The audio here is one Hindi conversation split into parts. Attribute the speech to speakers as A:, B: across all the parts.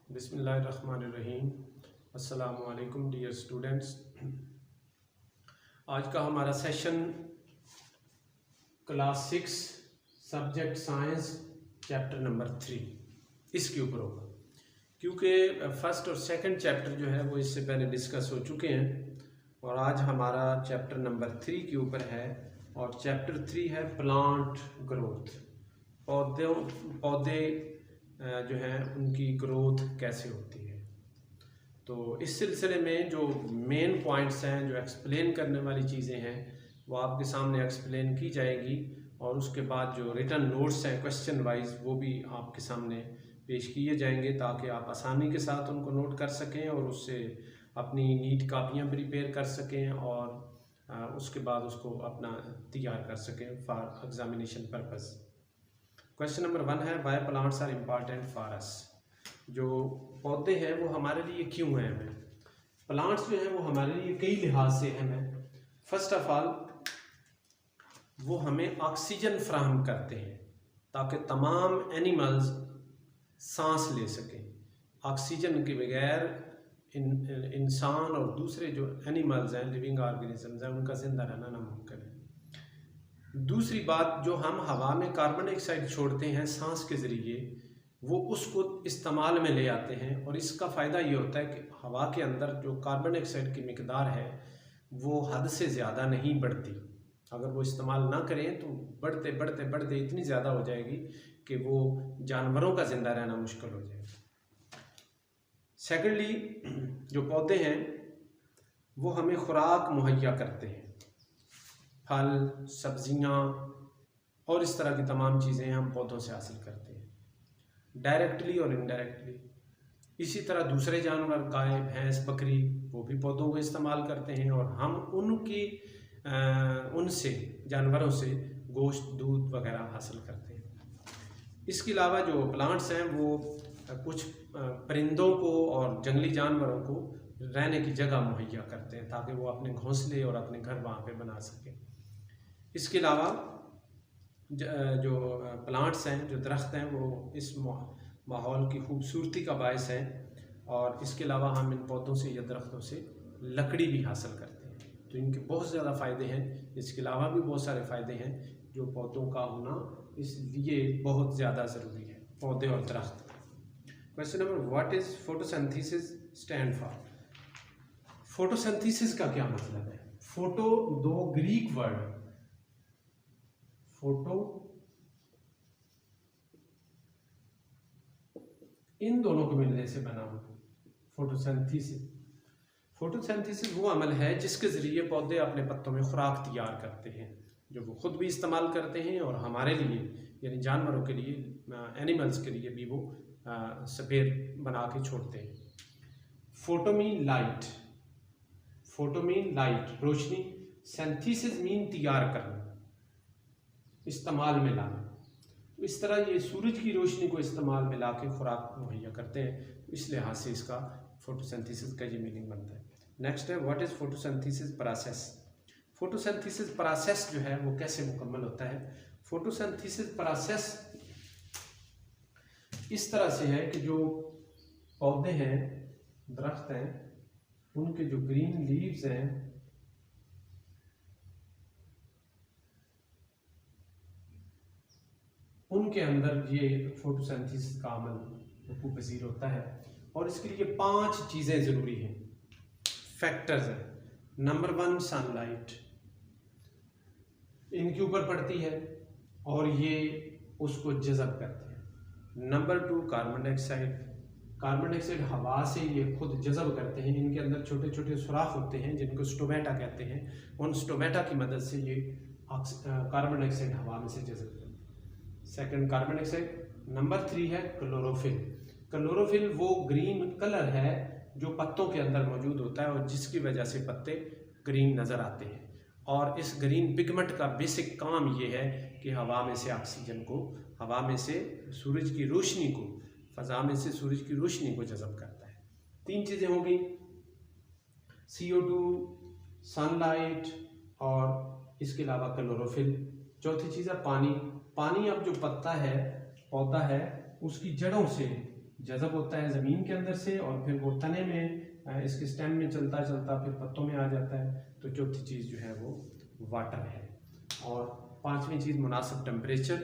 A: बिस्मिल्लाहिर्रहमानिर्रहीम। अस्सलामु अलैकुम डियर स्टूडेंट्स। आज का हमारा session class 6 subject science chapter number 3 इसके ऊपर होगा, क्योंकि फर्स्ट और सेकंड चैप्टर जो है वो इससे पहले डिस्कस हो चुके हैं और आज हमारा चैप्टर नंबर 3 के ऊपर है। और चैप्टर 3 है प्लांट ग्रोथ, पौधे जो हैं उनकी ग्रोथ कैसे होती है। तो इस सिलसिले में जो मेन पॉइंट्स हैं, जो एक्सप्लेन करने वाली चीज़ें हैं, वो आपके सामने एक्सप्लेन की जाएगी और उसके बाद जो रिटन नोट्स हैं क्वेश्चन वाइज वो भी आपके सामने पेश किए जाएंगे, ताकि आप आसानी के साथ उनको नोट कर सकें और उससे अपनी नीट कापियाँ प्रिपेयर कर सकें और उसके बाद उसको अपना तैयार कर सकें for examination purpose. Question number 1 है why plants are important for us. जो पौधे हैं वो हमारे लिए क्यों अहम हैं। प्लांट्स जो हैं वो हमारे लिए कई लिहाज से अहम हैं। फर्स्ट ऑफ ऑल वो हमें ऑक्सीजन फ्राहम करते हैं ताकि तमाम एनिमल्स सांस ले सकें। ऑक्सीजन के बगैर इंसान और दूसरे जो एनिमल्स हैं, लिविंग ऑर्गेनिजम्स हैं, उनका जिंदा रहना नामुमकिन है। दूसरी बात, जो हम हवा में कार्बन डाइऑक्साइड छोड़ते हैं सांस के ज़रिए, वो उसको इस्तेमाल में ले आते हैं और इसका फ़ायदा ये होता है कि हवा के अंदर जो कार्बन डाइऑक्साइड की मिकदार है वो हद से ज़्यादा नहीं बढ़ती। अगर वो इस्तेमाल ना करें तो बढ़ते बढ़ते बढ़ते इतनी ज़्यादा हो जाएगी कि वो जानवरों का ज़िंदा रहना मुश्किल हो जाएगा। सेकेंडली, जो पौधे हैं वो हमें खुराक मुहैया करते हैं, फल, सब्जियां और इस तरह की तमाम चीज़ें हम पौधों से हासिल करते हैं, डायरेक्टली और इनडायरेक्टली। इसी तरह दूसरे जानवर, गाय, भैंस, बकरी, वो भी पौधों को इस्तेमाल करते हैं और हम उनसे जानवरों से गोश्त, दूध वगैरह हासिल करते हैं। इसके अलावा जो प्लांट्स हैं वो कुछ परिंदों को और जंगली जानवरों को रहने की जगह मुहैया करते हैं ताकि वो अपने घोंसले और अपने घर वहाँ पे बना सकें। इसके अलावा जो प्लांट्स हैं, जो दरख्त हैं, वो इस माहौल की खूबसूरती का बायस हैं और इसके अलावा हम इन पौधों से या दरख्तों से लकड़ी भी हासिल करते हैं। तो इनके बहुत ज़्यादा फ़ायदे हैं। इसके अलावा भी बहुत सारे फ़ायदे हैं जो पौधों का होना इसलिए बहुत ज़्यादा ज़रूरी है, पौधे और दरख्त। Question number, what is photosynthesis stand for. Photosynthesis का क्या मतलब है। फोटो दो ग्रीक वर्ड, फोटो, इन दोनों को मिलने से बना हुआ फोटोसिंथेसिस। फोटोसिंथेसिस वो अमल है जिसके ज़रिए पौधे अपने पत्तों में खुराक तैयार करते हैं, जो वो खुद भी इस्तेमाल करते हैं और हमारे लिए यानी जानवरों के लिए, एनिमल्स के लिए भी वो सपेर बना के छोड़ते हैं। Photo mean light, photo mean light, रोशनी। सिंथेसिस मीन तैयार करना, इस्तेमाल में लाना। तो इस तरह ये सूरज की रोशनी को इस्तेमाल में ला के खुराक मुहैया करते हैं। इस लिहाज से इसका फोटोसिंथेसिस का ये मीनिंग बनता है। नेक्स्ट है what is photosynthesis process. Photosynthesis process जो है वो कैसे मुकम्मल होता है। फोटोसिंथेसिस प्रोसेस इस तरह से है कि जो पौधे हैं, दरख्त हैं, उनके जो ग्रीन लीव्स हैं उनके अंदर ये फोटोसिंथेसिस का अमल वकूअ पज़ीर होता है और इसके लिए 5 चीज़ें ज़रूरी हैं, फैक्टर्स हैं। नंबर 1 सनलाइट, इनके ऊपर पड़ती है और ये उसको जज़ब करते हैं। Number 2 carbon dioxide, carbon dioxide हवा से ये खुद जज़ब करते हैं। इनके अंदर छोटे छोटे सुराख होते हैं जिनको स्टोमेटा कहते हैं। उन स्टोमेटा की मदद से ये कार्बन डाइऑक्साइड हवा में से जज़ब करते हैं। Second carbon dioxide. नंबर 3 है क्लोरोफिल। क्लोरोफिल वो ग्रीन कलर है जो पत्तों के अंदर मौजूद होता है और जिसकी वजह से पत्ते ग्रीन नज़र आते हैं। और इस ग्रीन पिगमेंट का बेसिक काम ये है कि हवा में से ऑक्सीजन को, हवा में से सूरज की रोशनी को, फ़ज़ा में से सूरज की रोशनी को जज़ब करता है। 3 चीज़ें हो गई, CO2, सनलाइट और इसके अलावा क्लोरोफिल। चौथी चीज़ है पानी। पानी अब जो पत्ता है, पौधा है, उसकी जड़ों से जज़ब होता है ज़मीन के अंदर से और फिर वो तने में इसके स्टेम में चलता चलता फिर पत्तों में आ जाता है। तो चौथी चीज़ जो है वो वाटर है। और पांचवी चीज़ मुनासिब टेम्परेचर,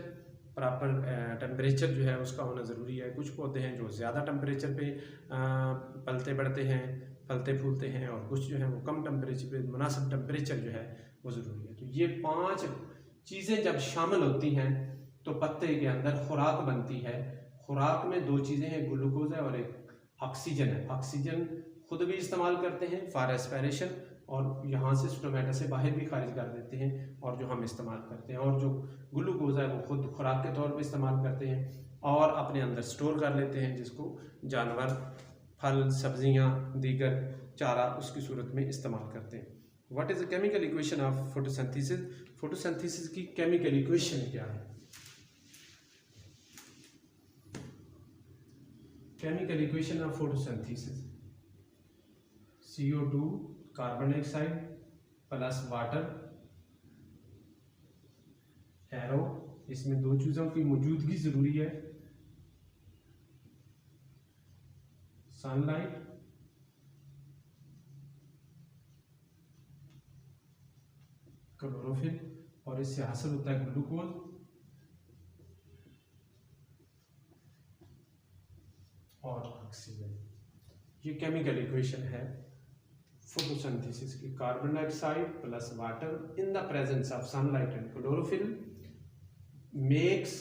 A: प्रॉपर टेम्परेचर जो है उसका होना ज़रूरी है। कुछ पौधे हैं जो ज़्यादा टेम्परेचर पे पलते बढ़ते हैं, फलते फूलते हैं, और कुछ जो है वो कम टेम्परेचर पे, मुनासिब टेम्परेचर जो है वो ज़रूरी है। तो ये 5 चीज़ें जब शामिल होती हैं तो पत्ते के अंदर खुराक बनती है। खुराक में 2 चीज़ें हैं, ग्लूकोज है और एक ऑक्सीजन है। ऑक्सीजन खुद भी इस्तेमाल करते हैं फॉर रेस्पिरेशन, और यहाँ से स्टोमेटा से बाहर भी खारिज कर देते हैं, और जो हम इस्तेमाल करते हैं। और जो ग्लूकोज है वो खुद खुराक के तौर पे इस्तेमाल करते हैं और अपने अंदर स्टोर कर लेते हैं, जिसको जानवर फल सब्जियाँ दीगर चारा उसकी सूरत में इस्तेमाल करते हैं। What is the chemical equation of photosynthesis? Photosynthesis की केमिकल इक्वेशन क्या है? Chemical equation of photosynthesis, CO2 carbon dioxide plus water, arrow, इसमें 2 चीज़ों की मौजूदगी ज़रूरी है, सनलाइट क्लोरोफिल, और इससे हासिल होता है ग्लूकोज और ऑक्सीजन। ये केमिकल इक्वेशन है फोटोसिंथेसिस की। Carbon dioxide plus water in the presence of sunlight and chlorophyll makes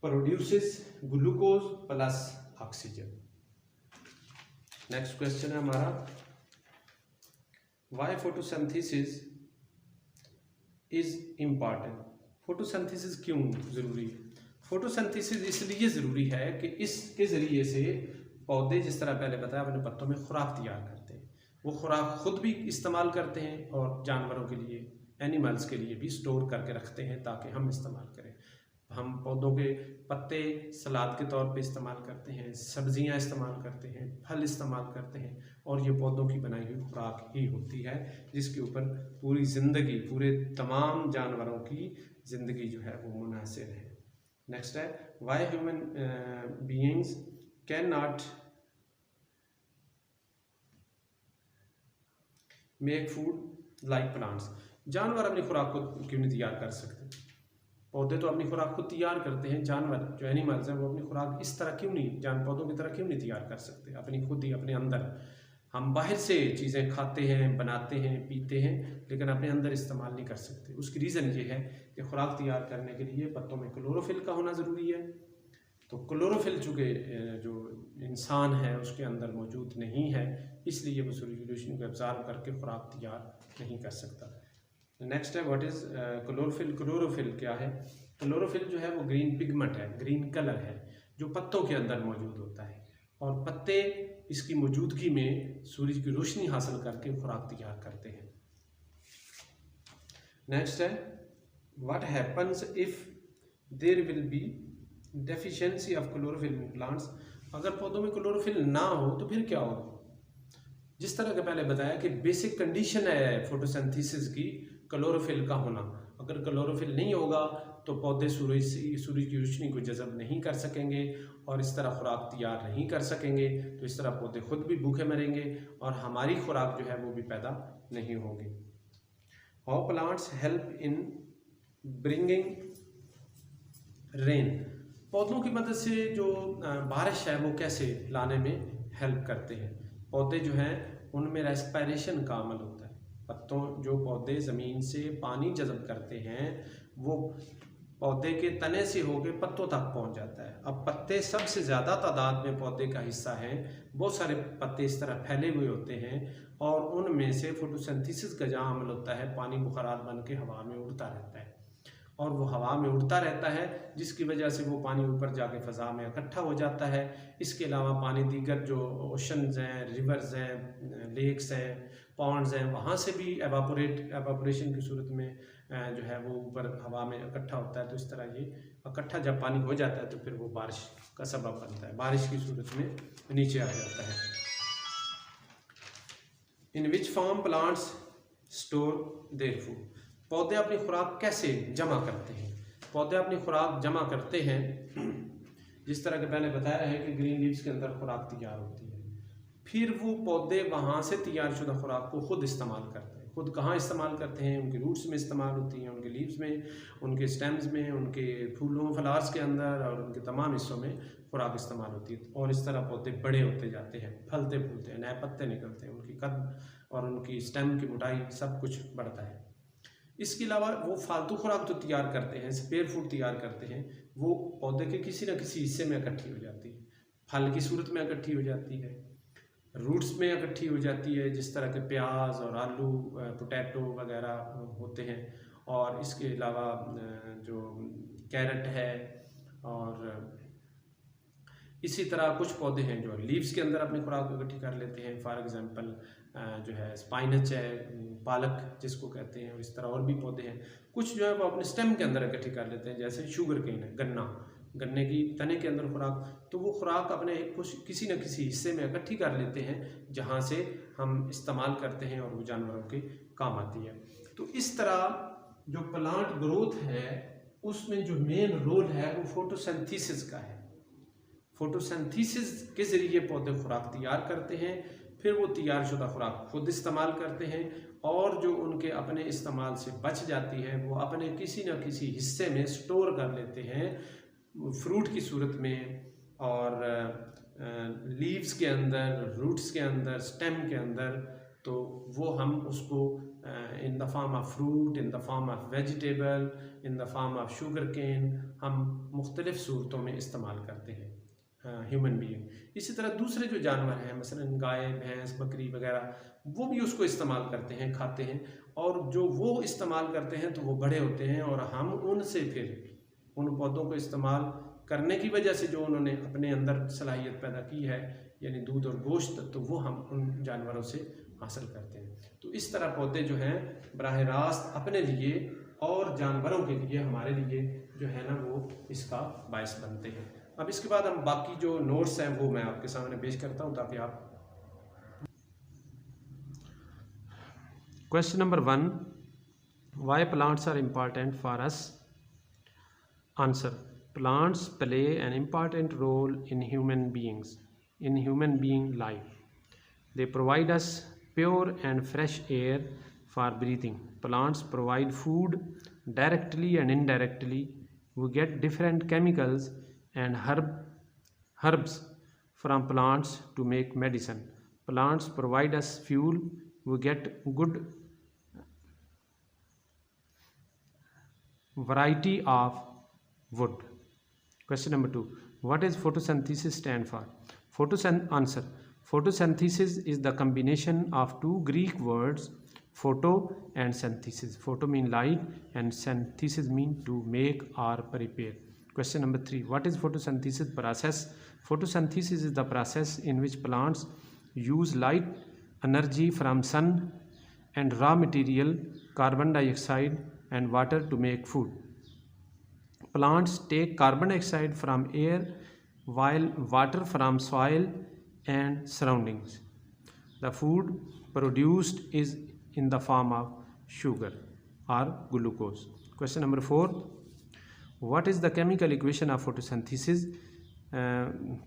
A: produces glucose plus oxygen. Next question है हमारा, why photosynthesis is important? Photosynthesis क्यों जरूरी है? फोटोसिंथेसिस इसलिए ज़रूरी है कि इसके ज़रिए से पौधे, जिस तरह पहले बताया, अपने पत्तों में खुराक तैयार करते हैं। वो खुराक खुद भी इस्तेमाल करते हैं और जानवरों के लिए, एनिमल्स के लिए भी स्टोर करके रखते हैं ताकि हम इस्तेमाल करें। हम पौधों के पत्ते सलाद के तौर पे इस्तेमाल करते हैं, सब्जियां इस्तेमाल करते हैं, फल इस्तेमाल करते हैं, और ये पौधों की बनाई हुई खुराक ही होती है जिसके ऊपर पूरी ज़िंदगी, पूरे तमाम जानवरों की ज़िंदगी जो है वो मुनहसर है। नेक्स्ट है, why human beings can not make food like plants? जानवर अपनी खुराक को क्यों नहीं तैयार कर सकते? पौधे तो अपनी खुराक खुद तैयार करते हैं, जानवर जो एनिमल्स हैं वो अपनी खुराक इस तरह क्यों नहीं, पौधों की तरह क्यों नहीं तैयार कर सकते अपनी खुद ही अपने अंदर? हम बाहर से चीज़ें खाते हैं, बनाते हैं, पीते हैं, लेकिन अपने अंदर इस्तेमाल नहीं कर सकते। उसकी रीज़न ये है कि खुराक तैयार करने के लिए पत्तों में क्लोरोफिल का होना ज़रूरी है। तो क्लोरोफिल चूँकि जो इंसान है उसके अंदर मौजूद नहीं है, इसलिए वो सूर्य की रोशनी को एब्जॉर्ब करके खुराक तैयार नहीं कर सकता। नेक्स्ट है, व्हाट इज़ क्लोरोफिल? क्लोरोफिल क्या है? क्लोरोफिल जो है वो ग्रीन पिगमेंट है, ग्रीन कलर है, जो पत्तों के अंदर मौजूद होता है, और पत्ते इसकी मौजूदगी में सूरज की रोशनी हासिल करके खुराक तैयार करते हैं। नेक्स्ट है, what happens if there will be deficiency of chlorophyll in plants? अगर पौधों में क्लोरोफिल ना हो तो फिर क्या होगा? जिस तरह के पहले बताया कि बेसिक कंडीशन है फोटोसिंथेसिस की क्लोरोफिल का होना। अगर क्लोरोफिल नहीं होगा तो पौधे सूरज की रोशनी को जज़ब नहीं कर सकेंगे और इस तरह खुराक तैयार नहीं कर सकेंगे। तो इस तरह पौधे खुद भी भूखे मरेंगे और हमारी खुराक जो है वो भी पैदा नहीं होगी। How plants help in bringing rain? पौधों की मदद से जो बारिश है वो कैसे लाने में हेल्प करते हैं? पौधे जो हैं उनमें रेस्पिरेशन का अमल होता है। पत्तों जो पौधे ज़मीन से पानी जज़ब करते हैं वो पौधे के तने से होकर पत्तों तक पहुंच जाता है। अब पत्ते सबसे ज़्यादा तादाद में पौधे का हिस्सा हैं, बहुत सारे पत्ते इस तरह फैले हुए होते हैं और उनमें से फोटोसिंथेसिस का जहाँ अमल होता है, पानी बुखारात बन के हवा में उड़ता रहता है और वो हवा में उड़ता रहता है, जिसकी वजह से वो पानी ऊपर जाके फ़ज़ा में इकट्ठा हो जाता है। इसके अलावा पानी दीगर जो ओशंस हैं, रिवर्स हैं, लेक्स हैं, पॉन्ड्स हैं, वहाँ से भी एवापोरेशन की सूरत में जो है वो ऊपर हवा में इकट्ठा होता है। तो इस तरह ये इकट्ठा जब पानी हो जाता है तो फिर वो बारिश का सबब बनता है, बारिश की सूरत में नीचे आ जाता है। In which form plants store their food? पौधे अपनी खुराक कैसे जमा करते हैं? पौधे अपनी खुराक जमा करते हैं जिस तरह के पहले बताया है कि ग्रीन लीव्स के अंदर खुराक तैयार होती है, फिर वो पौधे वहाँ से तैयार शुदा खुराक को खुद इस्तेमाल करते हैं। खुद कहाँ इस्तेमाल करते हैं? उनके रूट्स में इस्तेमाल होती हैं, उनके लीव्स में, उनके स्टेम्स में, उनके फूलों फ्लावर्स के अंदर और उनके तमाम हिस्सों में खुराक इस्तेमाल होती है। और इस तरह पौधे बड़े होते जाते हैं, फलते फूलते हैं, नए पत्ते निकलते हैं, उनकी कद और उनकी स्टेम की मोटाई सब कुछ बढ़ता है। इसके अलावा वो फालतू खुराक जो तैयार करते हैं, स्पेयर फूड तैयार करते हैं, वो पौधे के किसी न किसी हिस्से में इकट्ठी हो जाती है। फल की सूरत में इकट्ठी हो जाती है, रूट्स में इकट्ठी हो जाती है, जिस तरह के प्याज और आलू, पोटैटो वगैरह होते हैं। और इसके अलावा जो कैरेट है, और इसी तरह कुछ पौधे हैं जो लीव्स के अंदर अपनी खुराक इकट्ठी कर लेते हैं। फॉर एग्जांपल जो है स्पाइनच है, पालक जिसको कहते हैं, और इस तरह और भी पौधे हैं। कुछ जो है वो अपने स्टेम के अंदर इकट्ठी कर लेते हैं, जैसे शुगर केन है, गन्ने की तने के अंदर खुराक, तो वो खुराक अपने कुछ किसी न किसी हिस्से में इकट्ठी कर लेते हैं, जहाँ से हम इस्तेमाल करते हैं और वो जानवरों के काम आती है। तो इस तरह जो प्लांट ग्रोथ है उसमें जो मेन रोल है वो फोटोसिंथेसिस का है। फोटोसिंथेसिस के जरिए पौधे खुराक तैयार करते हैं, फिर वो तैयार शुदा खुराक खुद इस्तेमाल करते हैं, और जो उनके अपने इस्तेमाल से बच जाती है वो अपने किसी न किसी हिस्से में स्टोर कर लेते हैं, फ्रूट की सूरत में, और लीव्स के अंदर, रूट्स के अंदर, स्टेम के अंदर। तो वो हम उसको in the form of fruit, in the form of vegetable, in the form of sugar cane हम मुख्तलिफ सूरतों में इस्तेमाल करते हैं ह्यूमन बीइंग। इसी तरह दूसरे जो जानवर हैं, मसलन गाय, भैंस, बकरी वगैरह, वो भी उसको इस्तेमाल करते हैं, खाते हैं, और जो वो इस्तेमाल करते हैं तो वो बड़े होते हैं, और हम उनसे फिर उन पौधों को इस्तेमाल करने की वजह से जो उन्होंने अपने अंदर सलाहियत पैदा की है, यानी दूध और गोश्त, तो वो हम उन जानवरों से हासिल करते हैं। तो इस तरह पौधे जो हैं बराह रास्त अपने लिए और जानवरों के लिए, हमारे लिए जो है ना, वो इसका बायस बनते हैं। अब इसके बाद हम बाकी जो नोट्स हैं वो मैं आपके सामने पेश करता हूं, ताकि आप। Question number 1, why plants are important for us? Answer, plants play an important role in human being life. They provide us pure and fresh air for breathing. Plants provide food directly and indirectly. We get different chemicals and herbs from plants to make medicine. Plants provide us fuel. We get good variety of wood. Question number 2, what is photosynthesis stand for? Answer, photosynthesis is the combination of two Greek words, photo and synthesis. Photo mean light and synthesis mean to make or prepare. Question number 3, what is photosynthesis process? Photosynthesis is the process in which plants use light energy from sun and raw material carbon dioxide and water to make food. Plants take carbon dioxide from air while water from soil and surroundings. The food produced is in the form of sugar or glucose. Question number 4, what is the chemical equation of photosynthesis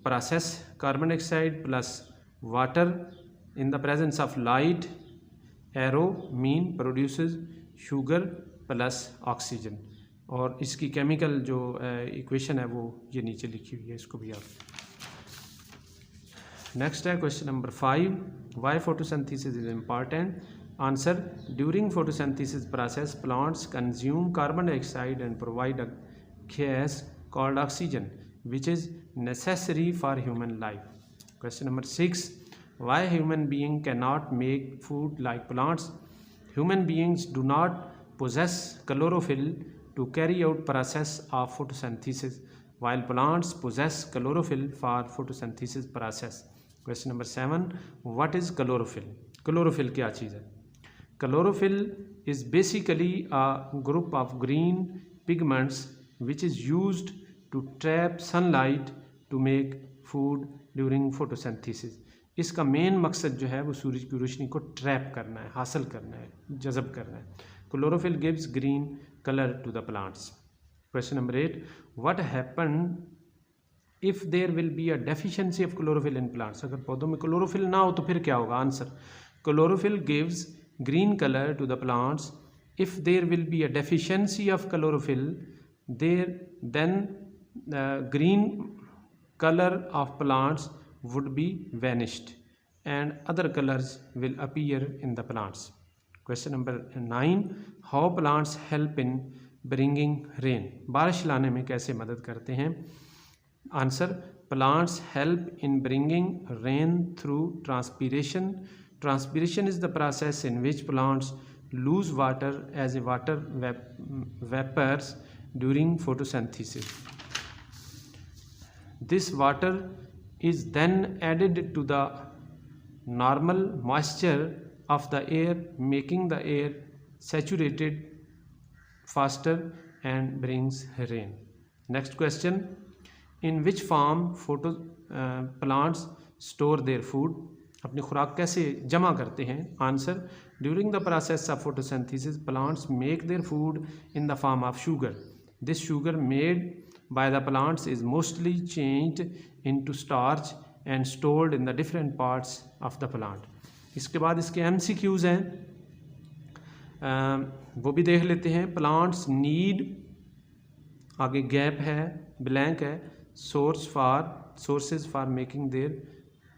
A: process? Carbon dioxide plus water in the presence of light, arrow mean produces sugar plus oxygen. और इसकी केमिकल जो इक्वेशन है वो ये नीचे लिखी हुई है, इसको भी आप। नेक्स्ट है question number 5, why photosynthesis is important? Answer, during photosynthesis process plants consume carbon dioxide and provide a gas called oxygen which is necessary for human life. Question number 6, why human being can not make food like plants? Human beings do not possess chlorophyll to carry out process of photosynthesis, while plants possess chlorophyll for photosynthesis process. Question number 7, what is chlorophyll? Chlorophyll क्या चीज़ है? Chlorophyll is basically a group of green pigments which is used to trap sunlight to make food during photosynthesis. इसका मेन मकसद जो है वो सूरज की रोशनी को ट्रैप करना है, हासिल करना है, जज़ब करना है. Chlorophyll gives green color to the plants. Question number 8, what happened if there will be a deficiency of chlorophyll in plants, अगर पौधों में क्लोरोफिल ना हो तो फिर क्या होगा? Answer, chlorophyll gives green colour to the plants. If there will be a deficiency of chlorophyll there then green color of plants would be vanished and other colors will appear in the plants. Question number 9, how plants help in bringing rain, बारिश लाने में कैसे मदद करते हैं? Answer, plants help in bringing rain through transpiration. Transpiration is the process in which plants lose water as a water vapors during photosynthesis. This water is then added to the normal moisture of the air, making the air saturated faster and brings rain. Next question, in which form plants store their food, अपनी खुराक कैसे जमा करते हैं? Answer, during the process of photosynthesis plants make their food in the form of sugar. This sugar made by the plants is mostly changed into starch and stored in the different parts of the plant. इसके बाद इसके MCQs हैं, वो भी देख लेते हैं. प्लांट्स नीड, आगे गैप है, ब्लैंक है, sources for making their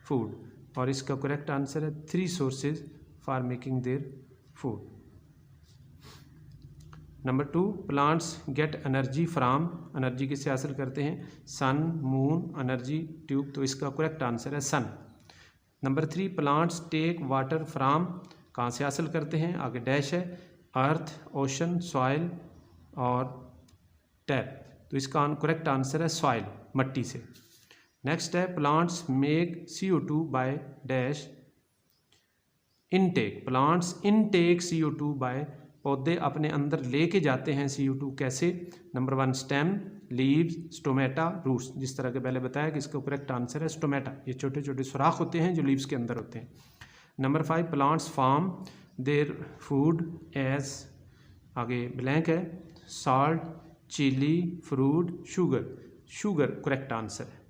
A: food, और इसका करेक्ट आंसर है 3 sources for making their food. Number 2, plants get energy from, energy किससे हासिल करते हैं? सन, मून, एनर्जी ट्यूब, तो इसका करेक्ट आंसर है sun. Number 3, plants take water from, कहाँ से हासिल करते हैं? आगे डैश है, अर्थ, ओशन, सॉइल और टैप, तो इसका करेक्ट आंसर है सॉइल, मट्टी से. नेक्स्ट है, plants make CO2 by dash intake. Plants intake CO2 by, पौधे अपने अंदर लेके जाते हैं CO2 कैसे? Number 1, stem, leaves, stomata, roots. जिस तरह के पहले बताया कि इसका करेक्ट आंसर है स्टोमेटा, ये छोटे छोटे सुराख होते हैं जो लीव्स के अंदर होते हैं. Number 5, plants form their food as, आगे ब्लैंक है, salt, chilli, fruit, sugar, sugar correct answer है.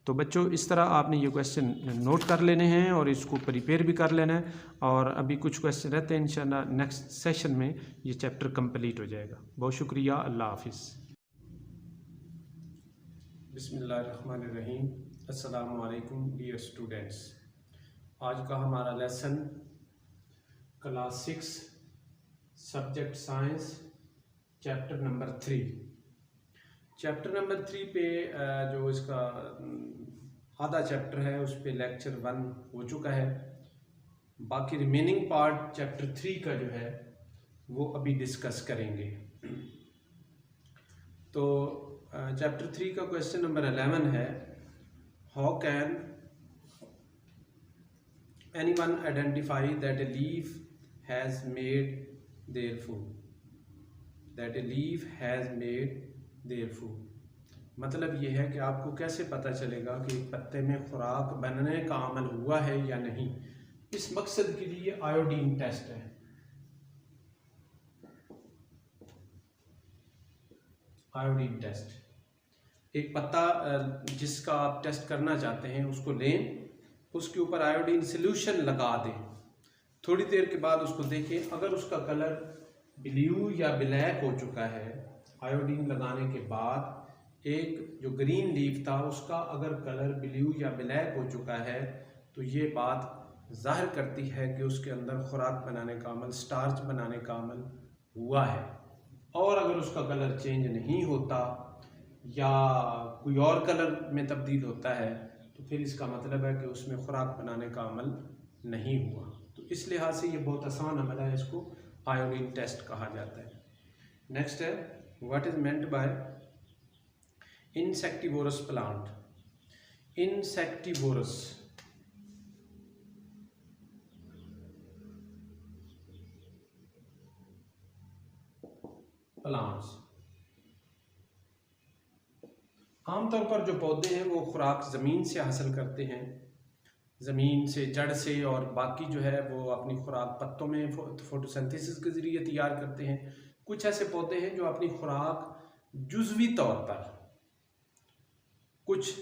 A: तो बच्चों इस तरह आपने ये क्वेश्चन नोट कर लेने हैं और इसको प्रिपेयर भी कर लेना है, और अभी कुछ क्वेश्चन रहते हैं, इंशाल्लाह नेक्स्ट सेशन में ये चैप्टर कंप्लीट हो जाएगा. बहुत शुक्रिया, अल्लाह हाफिज़. बिस्मिल्लाहिर्रहमानिर्रहीम. अस्सलामु अलैकुम डियर स्टूडेंट्स. आज का हमारा lesson class 6 subject science chapter number 3. Chapter number 3 पे जो इसका आधा चैप्टर है उस पे लेक्चर 1 हो चुका है. बाकी रिमेनिंग पार्ट चैप्टर 3 का जो है वो अभी डिस्कस करेंगे. तो चैप्टर 3 का क्वेश्चन नंबर 11 है, how can anyone identify that a leaf has made their food, that a leaf has made their food. मतलब ये है कि आपको कैसे पता चलेगा कि पत्ते में खुराक बनने का अमल हुआ है या नहीं. इस मकसद के लिए आयोडीन टेस्ट है. आयोडीन टेस्ट, एक पत्ता जिसका आप टेस्ट करना चाहते हैं उसको लें, उसके ऊपर आयोडीन सोल्यूशन लगा दें, थोड़ी देर के बाद उसको देखें, अगर उसका कलर ब्लू या ब्लैक हो चुका है आयोडीन लगाने के बाद, एक जो ग्रीन लीफ था उसका अगर कलर ब्लू या ब्लैक हो चुका है, तो ये बात जाहिर करती है कि उसके अंदर खुराक बनाने का अमल, स्टार्च बनाने का अमल हुआ है. और अगर उसका कलर चेंज नहीं होता या कोई और कलर में तब्दील होता है, तो फिर इसका मतलब है कि उसमें खुराक बनाने का अमल नहीं हुआ. तो इस लिहाज से ये बहुत आसान अमल है, इसको आयोडीन टेस्ट कहा जाता है. नेक्स्ट है, what is meant by insectivorous plant. Insectivorous plants, आमतौर पर जो पौधे हैं वो खुराक ज़मीन से हासिल करते हैं, ज़मीन से, जड़ से, और बाकी जो है वो अपनी खुराक पत्तों में फोटोसिंथेसिस के ज़रिए तैयार करते हैं. कुछ ऐसे पौधे हैं जो अपनी खुराक जुज़वी तौर पर कुछ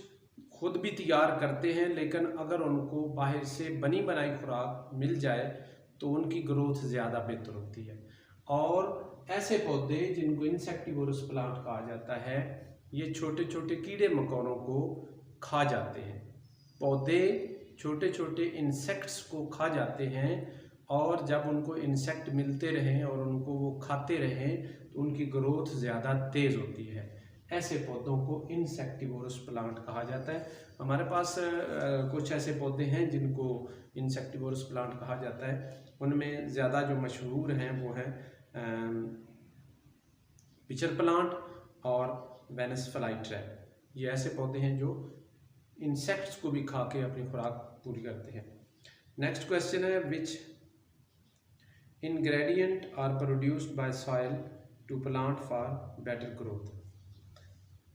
A: खुद भी तैयार करते हैं, लेकिन अगर उनको बाहर से बनी बनाई खुराक मिल जाए तो उनकी ग्रोथ ज़्यादा बेहतर होती है। और ऐसे पौधे जिनको इंसेक्टिवोरस प्लांट कहा जाता है, ये छोटे छोटे कीड़े मकोड़ों को खा जाते हैं। पौधे छोटे छोटे इंसेक्ट्स को खा जाते हैं, और जब उनको इंसेक्ट मिलते रहें और उनको वो खाते रहें तो उनकी ग्रोथ ज़्यादा तेज़ होती है। ऐसे पौधों को इंसेक्टिवोरस प्लांट कहा जाता है। हमारे पास कुछ ऐसे पौधे हैं जिनको इंसेक्टिवोरस प्लांट कहा जाता है। उनमें ज़्यादा जो मशहूर हैं वो हैं पिचर प्लांट और वेनस फ्लाई ट्रैप। ये ऐसे पौधे हैं जो इंसेक्ट्स को भी खा के अपनी खुराक पूरी करते हैं। नेक्स्ट क्वेश्चन है, which ingredient are produced by soil to plant for better growth.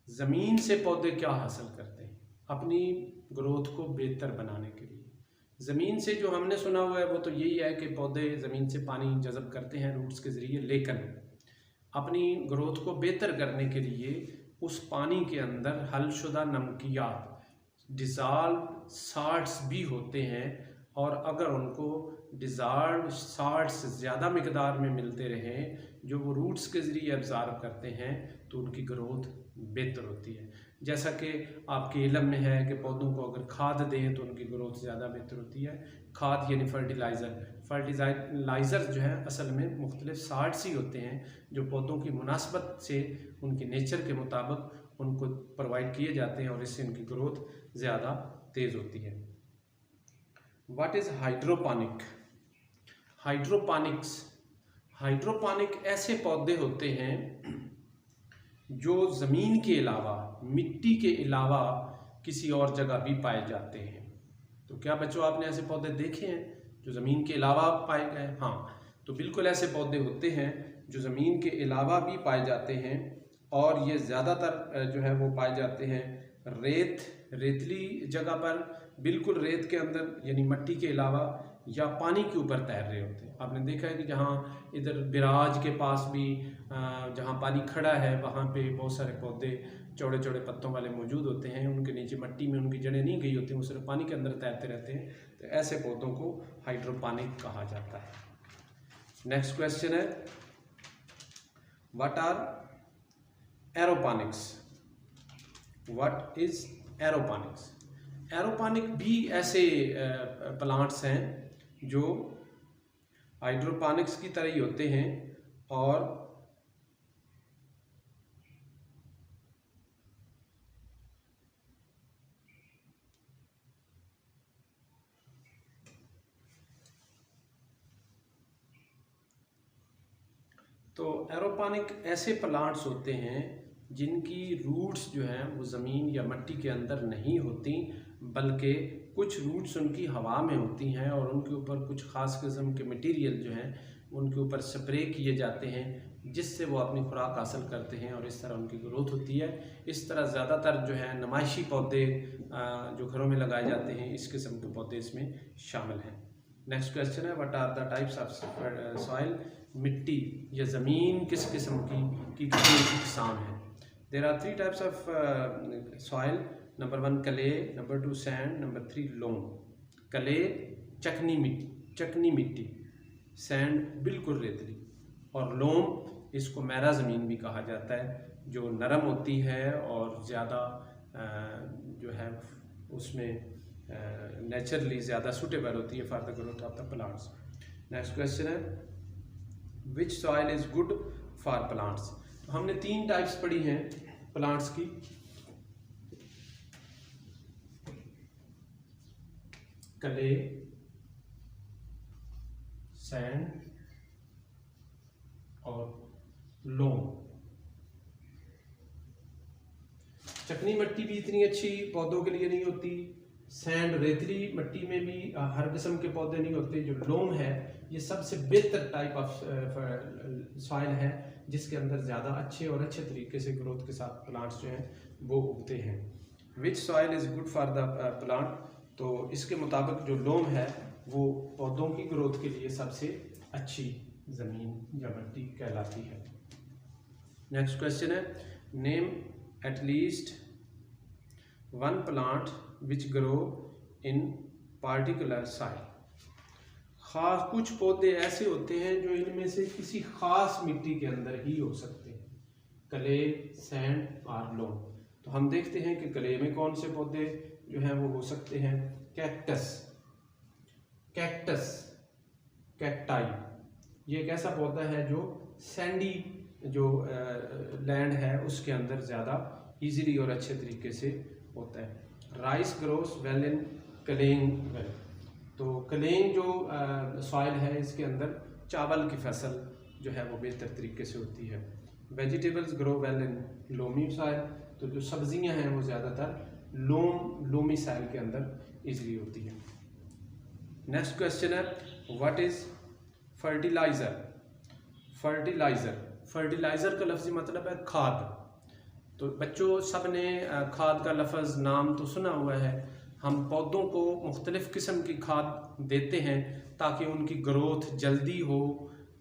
A: ज़मीन से पौधे क्या हासिल करते हैं अपनी ग्रोथ को बेहतर बनाने के लिए? ज़मीन से जो हमने सुना हुआ है वो तो यही है कि पौधे ज़मीन से पानी जज़ब करते हैं रूट्स के ज़रिए, लेकिन अपनी ग्रोथ को बेहतर करने के लिए उस पानी के अंदर हलशुदा नमकियात डिज़ॉल्व साल्ट्स भी होते हैं, और अगर उनको डिज़ॉल्व साल्ट्स ज़्यादा मिकदार में मिलते रहें जो वो रूट्स के ज़रिए एब्ज़ॉर्ब करते हैं तो उनकी ग्रोथ बेहतर होती है। जैसा कि आपके इल्म में है कि पौधों को अगर खाद दें तो उनकी ग्रोथ ज़्यादा बेहतर होती है। खाद यानी फर्टिलाइज़र जो है असल में मुख्तलिफ साल्ट्स ही होते हैं जो पौधों की मुनासबत से उनके नेचर के मुताबिक उनको प्रोवाइड किए जाते हैं, और इससे उनकी ग्रोथ ज़्यादा तेज़ होती है। What is hydroponic? हाइड्रोपोनिक ऐसे पौधे होते हैं जो ज़मीन के अलावा, मिट्टी के अलावा किसी और जगह भी पाए जाते हैं। तो क्या बच्चों आपने ऐसे पौधे देखे हैं जो ज़मीन के अलावा पाए गए? हाँ, तो बिल्कुल ऐसे पौधे होते हैं जो ज़मीन के अलावा भी पाए जाते हैं, और ये ज़्यादातर जो है वो पाए जाते हैं रेतली जगह पर, बिल्कुल रेत के अंदर यानी मिट्टी के अलावा, या पानी के ऊपर तैर रहे होते हैं। आपने देखा है कि जहाँ इधर बिराज के पास भी जहाँ पानी खड़ा है वहाँ पे बहुत सारे पौधे चौड़े चौड़े पत्तों वाले मौजूद होते हैं, उनके नीचे मिट्टी में उनकी जड़ें नहीं गई होती, वो सिर्फ पानी के अंदर तैरते रहते हैं। तो ऐसे पौधों को हाइड्रोपोनिक कहा जाता है। नेक्स्ट क्वेश्चन है, what are aeroponics? What is aeroponics? Aeroponic भी ऐसे प्लांट्स हैं जो हाइड्रोपोनिक्स की तरह ही होते हैं, और तो एरोपोनिक ऐसे प्लांट्स होते हैं जिनकी रूट्स जो हैं वो ज़मीन या मिट्टी के अंदर नहीं होती, बल्कि कुछ रूट्स उनकी हवा में होती हैं, और उनके ऊपर कुछ ख़ास किस्म के मटेरियल जो हैं उनके ऊपर स्प्रे किए जाते हैं, जिससे वो अपनी खुराक हासिल करते हैं, और इस तरह उनकी ग्रोथ होती है। इस तरह ज़्यादातर जो है नुमाइशी पौधे जो घरों में लगाए जाते हैं, इस किस्म के पौधे इसमें शामिल हैं। नेक्स्ट क्वेश्चन है, what are the types of soil? मिट्टी या ज़मीन किस किस्म की इकसाम है? There are 3 types of soil. Number 1 clay, number 2 sand, number 3 loam. Clay चकनी मिट्टी, सैंड बिल्कुल रेतली, और लोम इसको मैरा ज़मीन भी कहा जाता है, जो नरम होती है और ज़्यादा जो है उसमें नेचुरली ज़्यादा सूटेबल होती है for the growth of the plants. Next question है, which soil is good for plants? तो हमने 3 टाइप्स पढ़ी हैं प्लांट्स की। क्ले, सैंड और लोम। चकनी मिट्टी भी इतनी अच्छी पौधों के लिए नहीं होती, सैंड रेतली मिट्टी में भी हर किस्म के पौधे नहीं होते। जो लोम है ये सबसे बेहतर टाइप ऑफ सॉइल है जिसके अंदर ज़्यादा अच्छे तरीके से ग्रोथ के साथ प्लांट्स जो हैं वो उगते हैं। विच soil is good for the plant? तो इसके मुताबिक जो लोम है वो पौधों की ग्रोथ के लिए सबसे अच्छी ज़मीन या मिट्टी कहलाती है। नेक्स्ट क्वेश्चन है, name at least one plant which grow in particular soil. ख़ास कुछ पौधे ऐसे होते हैं जो इनमें से किसी ख़ास मिट्टी के अंदर ही हो सकते हैं, क्ले, सैंड और लोम। तो हम देखते हैं कि क्ले में कौन से पौधे जो हैं वो हो सकते हैं। कैक्टस, कैक्टाई, ये एक ऐसा पौधा है जो सैंडी जो लैंड है उसके अंदर ज़्यादा इजीली और अच्छे तरीके से होता है। Rice grows well in clayey well. तो क्लेइंग जो सॉइल है इसके अंदर चावल की फसल जो है वो बेहतर तरीके से होती है। Vegetables grow well in loamy soil. तो जो सब्जियां हैं वो ज़्यादातर लोमी सॉइल के अंदर इजीली होती है। नेक्स्ट क्वेश्चन है व्हाट इज़ फर्टिलाइज़र। फर्टिलाइज़र का लफ्ज़ी मतलब है खाद। तो बच्चों सब ने खाद का लफ्ज़ नाम तो सुना हुआ है। हम पौधों को मुख्तलिफ़ किस्म की खाद देते हैं ताकि उनकी ग्रोथ जल्दी हो,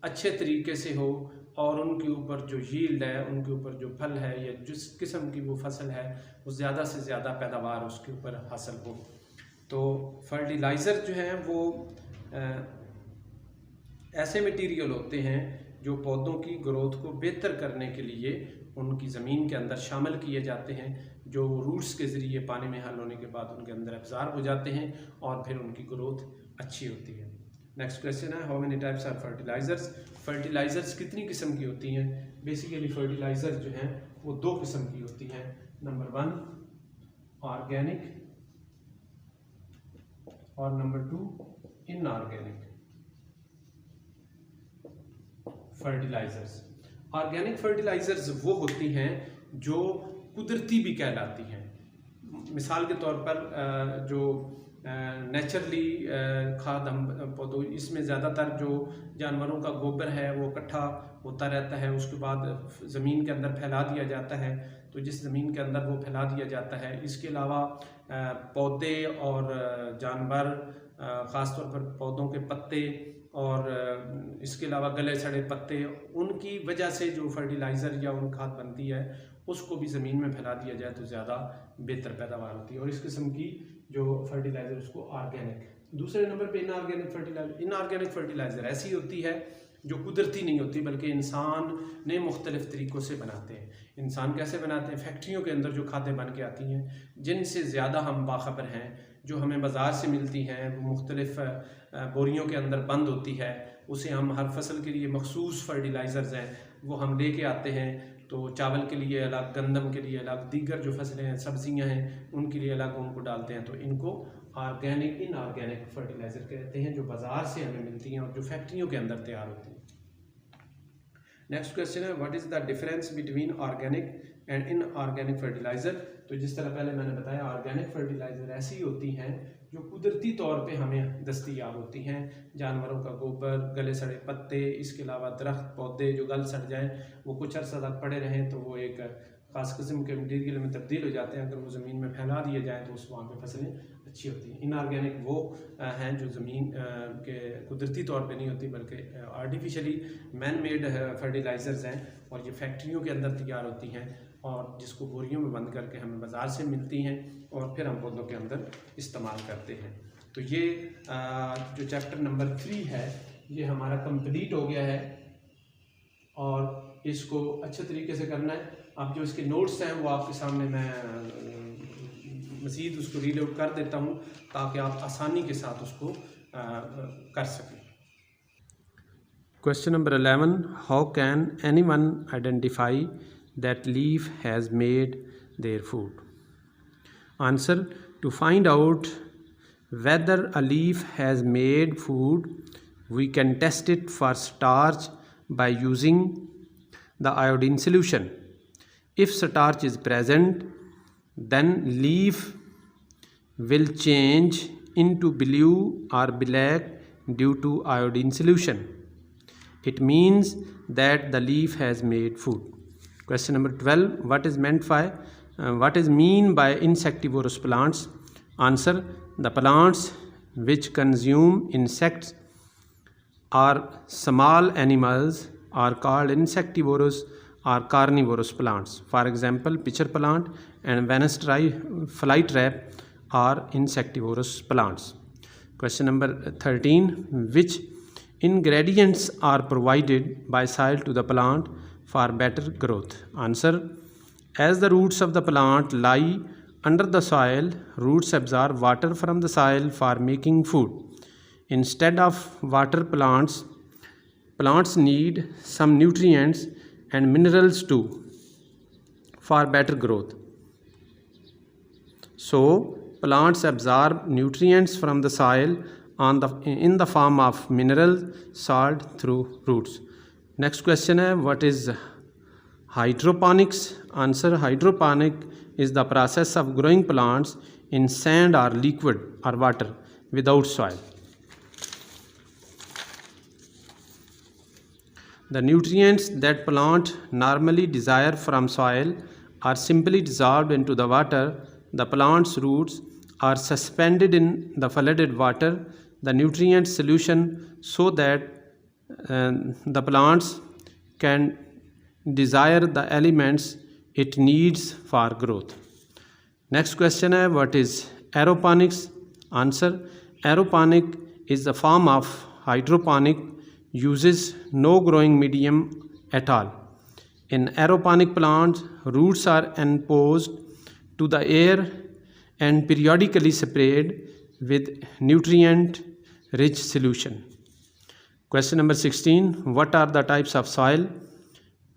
A: अच्छे तरीके से हो और उनके ऊपर जो यील्ड है, उनके ऊपर जो फल है या जिस किस्म की वो फसल है वो ज़्यादा से ज़्यादा पैदावार उसके ऊपर हासिल हो। तो फर्टिलाइज़र जो हैं वो ऐसे मटीरियल होते हैं जो पौधों की ग्रोथ को बेहतर करने के लिए उनकी ज़मीन के अंदर शामिल किए जाते हैं, जो रूट्स के ज़रिए पानी में हल होने के बाद उनके अंदर एब्ज़ॉर्ब हो जाते हैं और फिर उनकी ग्रोथ अच्छी होती है। नेक्स्ट क्वेश्चन है how many types are fertilisers. Fertilisers कितनी किस्म की होती हैं। बेसिकली फर्टिलाइज़र जो हैं वो दो किस्म की होती हैं। नंबर 1 ऑर्गेनिक और number 2 inorganic fertilisers. Organic fertilisers वो होती हैं जो कुदरती भी कहलाती हैं। मिसाल के तौर पर जो नेचुरली खाद हम पौधों, इसमें ज़्यादातर जो जानवरों का गोबर है वो इकट्ठा होता रहता है, उसके बाद ज़मीन के अंदर फैला दिया जाता है। तो जिस ज़मीन के अंदर वो फैला दिया जाता है, इसके अलावा पौधे और जानवर, ख़ास तौर पर पौधों के पत्ते और इसके अलावा गले सड़े पत्ते, उनकी वजह से जो फर्टिलाइज़र या उन खाद बनती है उसको भी ज़मीन में फैला दिया जाए तो ज़्यादा बेहतर पैदावार होती है। और इस किस्म की जो फर्टिलाइज़र उसको ऑर्गेनिक। दूसरे नंबर पे इनऑर्गेनिक फर्टिलाइज़र। इनऑर्गेनिक फर्टिलाइज़र ऐसी होती है जो कुदरती नहीं होती बल्कि इंसान ने मुख्तलिफ़ तरीक़ों से बनाते हैं। इंसान कैसे बनाते हैं? फैक्ट्रियों के अंदर जो खादें बन के आती हैं जिनसे ज़्यादा हम बाखबर हैं, जो हमें बाज़ार से मिलती हैं, वो मुख्तलिफ़ बोरियों के अंदर बंद होती है, उसे हम हर फसल के लिए मखसूस फर्टिलाइज़र्स हैं वो हम ले के आते हैं। तो चावल के लिए अलग, गंदम के लिए अलग, दीगर जो फसलें हैं, सब्जियां हैं, उनके लिए अलग उनको डालते हैं। तो इनको ऑर्गेनिक इनऑर्गेनिक फर्टिलाइज़र कहते हैं जो बाज़ार से हमें मिलती हैं और जो फैक्ट्रियों के अंदर तैयार होती हैं। नेक्स्ट क्वेश्चन है what is the difference between organic and inorganic fertiliser. तो जिस तरह पहले मैंने बताया, ऑर्गेनिक फर्टिलाइज़र ऐसी होती हैं जो कुदरती तौर पे हमें दस्तयाब होती हैं। जानवरों का गोबर, गले सड़े पत्ते, इसके अलावा दरख्त पौधे जो गल सड़ जाएं वो कुछ अर्सा तक पड़े रहें तो वो एक ख़ास किस्म के मटीरियल में तब्दील हो जाते हैं। अगर वो ज़मीन में फैला दिए जाएँ तो उस वहाँ पर फसलें अच्छी होती हैं। इनऑर्गेनिक वो हैं जो ज़मीन के कुदरती तौर पे नहीं होती बल्कि आर्टिफिशियली मैन मेड फर्टिलाइज़र्स हैं और ये फैक्ट्रियों के अंदर तैयार होती हैं और जिसको बोरियों में बंद करके हमें बाज़ार से मिलती हैं और फिर हम पौधों के अंदर इस्तेमाल करते हैं। तो ये जो चैप्टर नंबर 3 है ये हमारा कंप्लीट हो गया है और इसको अच्छे तरीके से करना है। अब जो इसके नोट्स हैं वो आपके सामने मैं मज़ीद उसको रीड आउट कर देता हूँ ताकि आप आसानी के साथ उसको कर सकें।
B: Question number 11. How can anyone identify that leaf has made their food? Answer. To find out whether a leaf has made food, we can test it for starch by using the iodine solution. If starch is present, then leaf will change into blue or black due to iodine solution. It means that the leaf has made food. Question number 12. What is mean by insectivorous plants? Answer. The plants which consume insects or small animals are called insectivorous. are carnivorous plants. For example, pitcher plant and Venus flytrap are insectivorous plants. Question number 13. Which ingredients are provided by soil to the plant for better growth? Answer. As the roots of the plant lie under the soil, roots absorb water from the soil for making food. Instead of water, plants need some nutrients and minerals too for better growth. So, plants absorb nutrients from the soil in the form of mineral salt through roots. Next question है, what is hydroponics? Answer. Hydroponic is the process of growing plants in sand or liquid or water without soil. The nutrients that plant normally desire from soil are simply dissolved into the water. The plant's roots are suspended in the flooded water, the nutrient solution, so that the plants can desire the elements it needs for growth. Next question है, what is aeroponics? Answer. Aeroponic is the form of hydroponic, uses no growing medium at all. In aeroponic plants, roots are exposed to the air and periodically sprayed with nutrient-rich solution. Question number 16. What are the types of soil?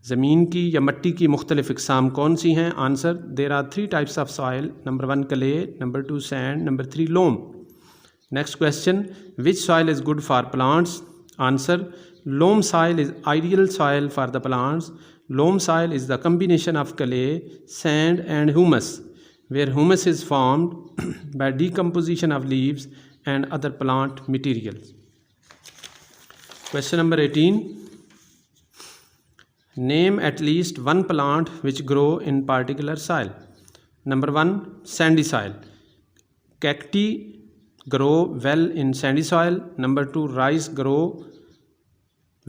B: ज़मीन की या मट्टी की मुख्तलिफ इक़साम कौन सी हैं? Answer. There are 3 types of soil. Number 1 clay, number 2 sand, number 3 loam. Next question. Which soil is good for plants? Answer. Loam soil is ideal soil for the plants. Loam soil is the combination of clay, sand and humus, where humus is formed by decomposition of leaves and other plant materials. Question number 18. Name at least one plant which grow in particular soil. Number 1, sandy soil. Cacti grow well in sandy soil. Number 2, rice grow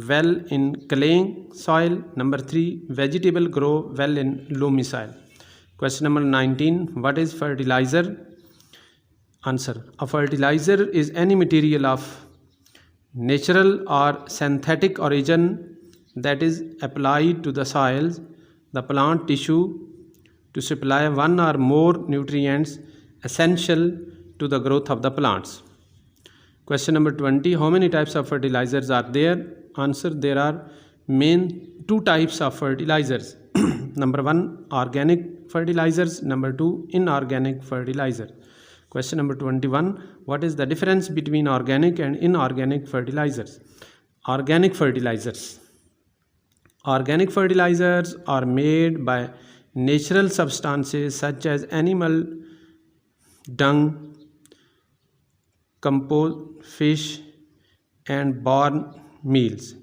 B: well in clay soil. Number 3, vegetable grow well in loamy soil. Question number 19. What is fertilizer? Answer. A fertilizer is any material of natural or synthetic origin that is applied to the soils, the plant tissue, to supply one or more nutrients essential to the growth of the plants. Question number 20. How many types of fertilizers are there? Answer. There are main 2 types of fertilizers. Number 1, organic fertilizers. Number 2, inorganic fertilizer. Question number 21. What is the difference between organic and inorganic fertilizers? Organic fertilizers. Organic fertilizers are made by natural substances such as animal dung, compost, fish and bone meals.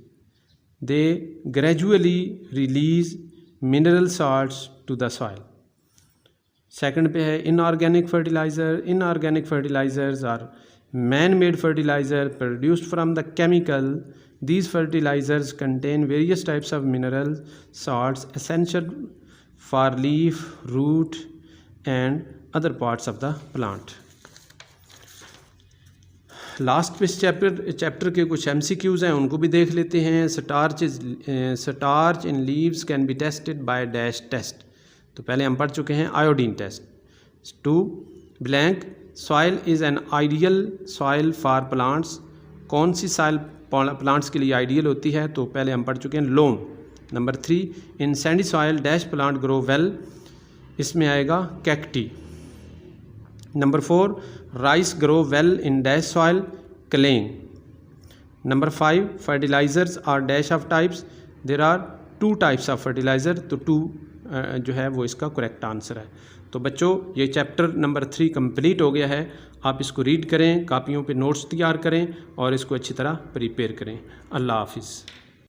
B: They gradually release mineral salts to the soil. Second पे है inorganic fertilizer. Inorganic fertilizers are man-made fertilizer produced from the chemical. These fertilizers contain various types of mineral salts essential for leaf, root and other parts of the plant. Last पे चैप्टर के कुछ MCQs हैं, उनको भी देख लेते हैं. Starch in leaves can be tested by dash test. तो पहले हम पढ़ चुके हैं iodine test. 2 blank soil is an ideal soil for plants. कौन सी सॉइल प्लांट्स के लिए आइडियल होती है? तो पहले हम पढ़ चुके हैं loam. Number 3 in sandy soil dash plant grow well. इसमें आएगा cacti. Number 4 rice grow well in dash soil, clay. Number 5 fertilizers are dash of types. There are 2 types of fertilizer. तो 2 जो है वो इसका करेक्ट आंसर है. तो बच्चों ये चैप्टर नंबर 3 कंप्लीट हो गया है. आप इसको रीड करें, कापियों पे नोट्स तैयार करें और इसको अच्छी तरह प्रिपेयर करें. अल्लाह हाफिज़.